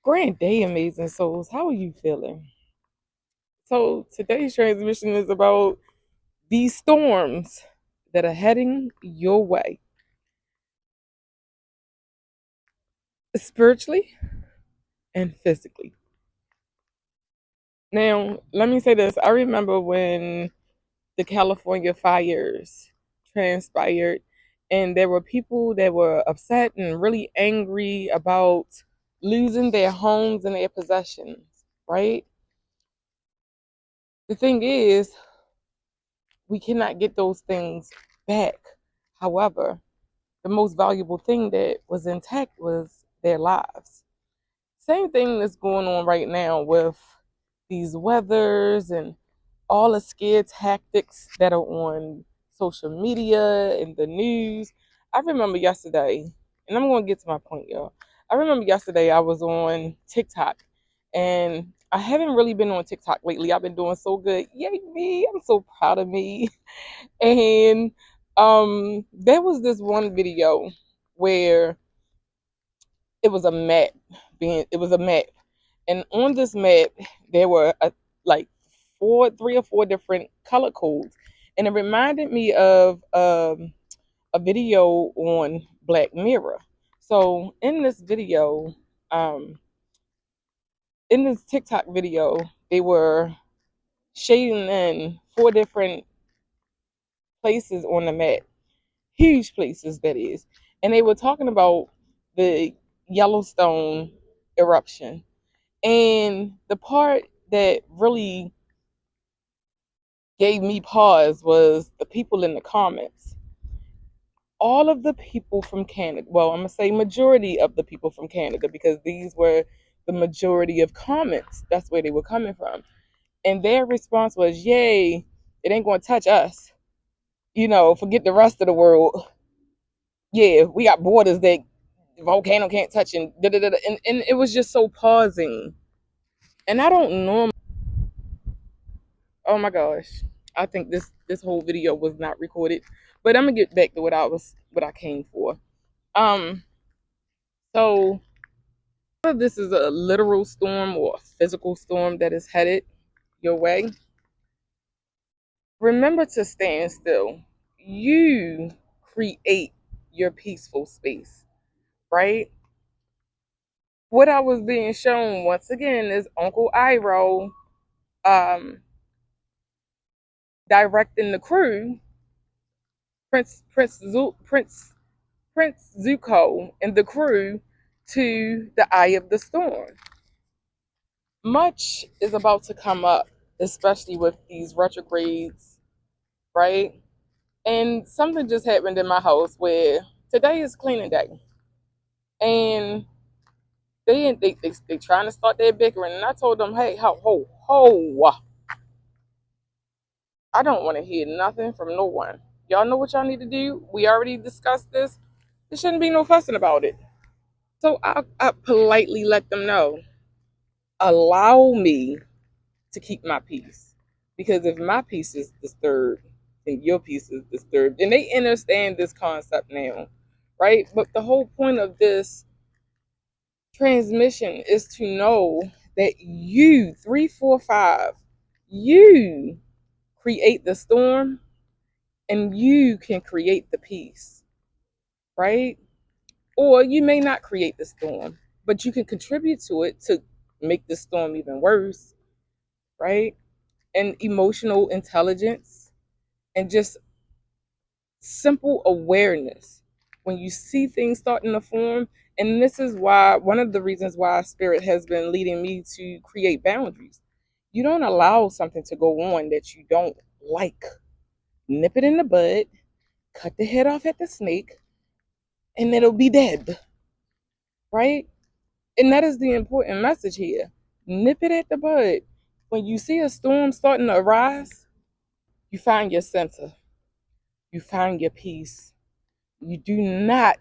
Grand day, amazing souls. How are you feeling? So, today's transmission is about these storms that are heading your way spiritually and physically. Now, let me say this. I remember when the California fires transpired, and there were people that were upset and really angry about losing their homes and their possessions, right? The thing is, we cannot get those things back. However, the most valuable thing that was intact was their lives. Same thing that's going on right now with these weathers and all the scare tactics that are on social media and the news. I remember yesterday, and I'm going to get to my point, y'all. I remember yesterday I was on TikTok, and I haven't really been on TikTok lately. I've been doing so good. Yay, me. I'm so proud of me. And there was this one video where it was a map, and on this map there were like three or four different color codes, and it reminded me of a video on Black Mirror. So um, in this TikTok video, they were shading in four different places on the map, huge places that is, and they were talking about the Yellowstone eruption. And the part that really gave me pause was the people in the comments. All of the people from Canada, well, I'm going to say majority of the people from Canada, because these were the majority of comments. That's where they were coming from. And their response was, yay, it ain't going to touch us. Forget the rest of the world. Yeah, we got borders that the volcano can't touch, and da da da. And it was just so pausing. And I don't normally. Oh my gosh. I think this whole video was not recorded. But I'm gonna get back to what I came for. Um so whether this is a literal storm or a physical storm that is headed your way, remember to stand still. You create your peaceful space, right? What I was being shown once again is Uncle Iroh um directing the crew, Prince Zuko and the crew, to the eye of the storm. Much is about to come up, especially with these retrogrades, right? And something just happened in my house where today is cleaning day, and they trying to start their bickering, and I told them, hey, ho, I don't want to hear nothing from no one. Y'all know what y'all need to do. We already discussed this. There shouldn't be no fussing about it. So I politely let them know, allow me to keep my peace. Because if my peace is disturbed, then your peace is disturbed. And they understand this concept now, right? But the whole point of this transmission is to know that you, 345, you create the storm, and you can create the peace, right? Or you may not create the storm, but you can contribute to it to make the storm even worse, right? And emotional intelligence and just simple awareness when you see things starting to form. And this is why, one of the reasons why Spirit has been leading me to create boundaries. You don't allow something to go on that you don't like. Nip it in the bud, cut the head off at the snake, and it'll be dead, right? And that is the important message here. Nip it at the bud. When you see a storm starting to arise, you find your center, you find your peace. You do not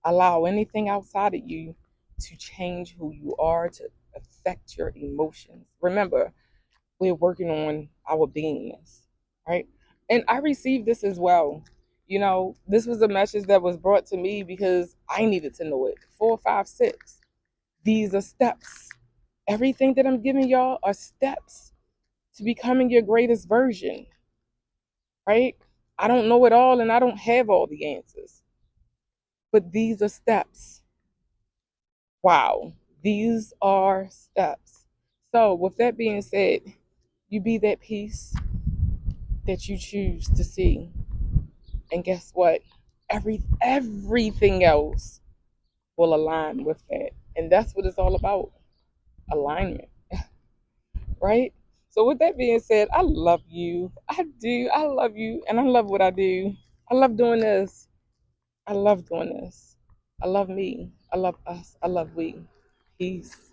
allow anything outside of you to change who you are, to affect your emotions. Remember, we're working on our beingness, right? And I received this as well. This was a message that was brought to me because I needed to know it. 4, 5, 6. These are steps. Everything that I'm giving y'all are steps to becoming your greatest version, right? I don't know it all and I don't have all the answers, but these are steps. Wow, these are steps. So, with that being said, you be that peace that you choose to see. And guess what? Everything else will align with that. And that's what it's all about. Alignment, right? So with that being said, I love you. I do. I love you and I love what I do. I love doing this. I love doing this. I love me. I love us. I love we. Peace.